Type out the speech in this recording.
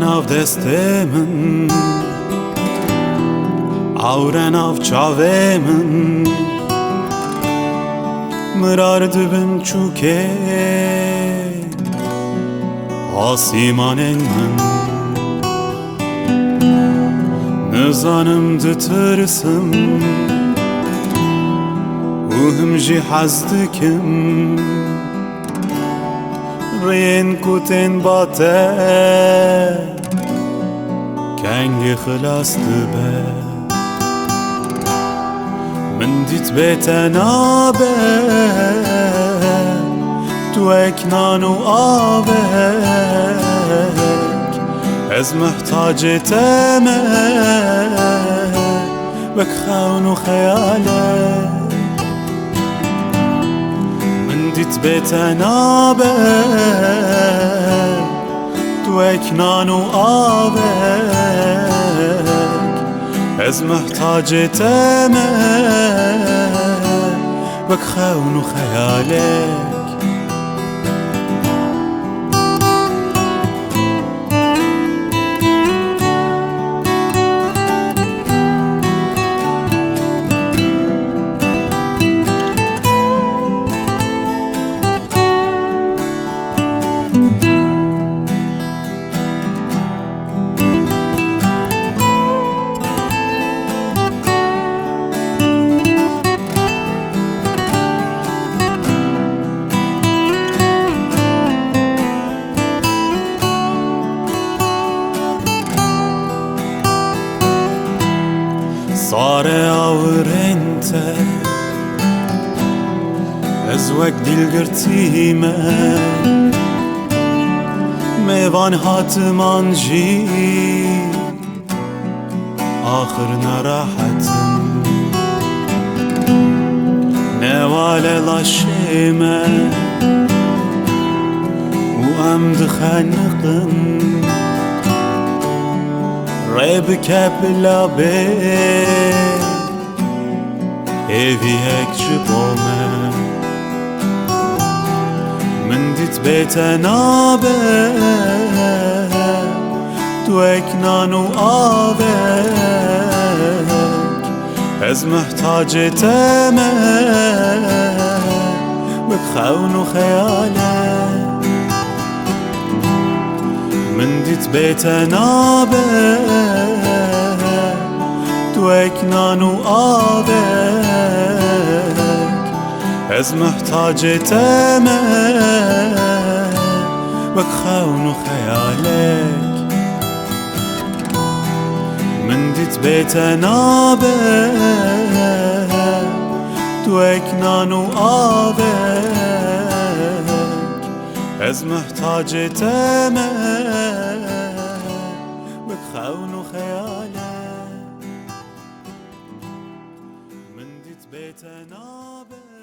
av deste min, auren av çave min, mirar dibin çuke asimanen min. Nizanim ditirsim وهم جي حزدكم رين كوتين باتا كانجي خلاص دبا من ديت بيتنا با توك نانو آبك از محتاج تمك بك خاون خيالك ديت بيتنا بك توك نانو آبك از محتاج تمك بك خاون خيالك صار أورنت أزواج دلقرتيمة ميوان هاتمان جي آخرنا راحتم نوال لاشيمة وأمد خنقم ريبك بلا بيت ايفي هيك جبومه من ديت بيتنا بك توك نانو آبك از محتاج تمك بك خاون خيالك من ديت بيتنا بك توك نانو آبك از محتاج تمك بك خاون خيالك من ديت بيتنا بك توك نانو آبك از محتاج تمك بك خاون خيالك من ديت بيتنا بك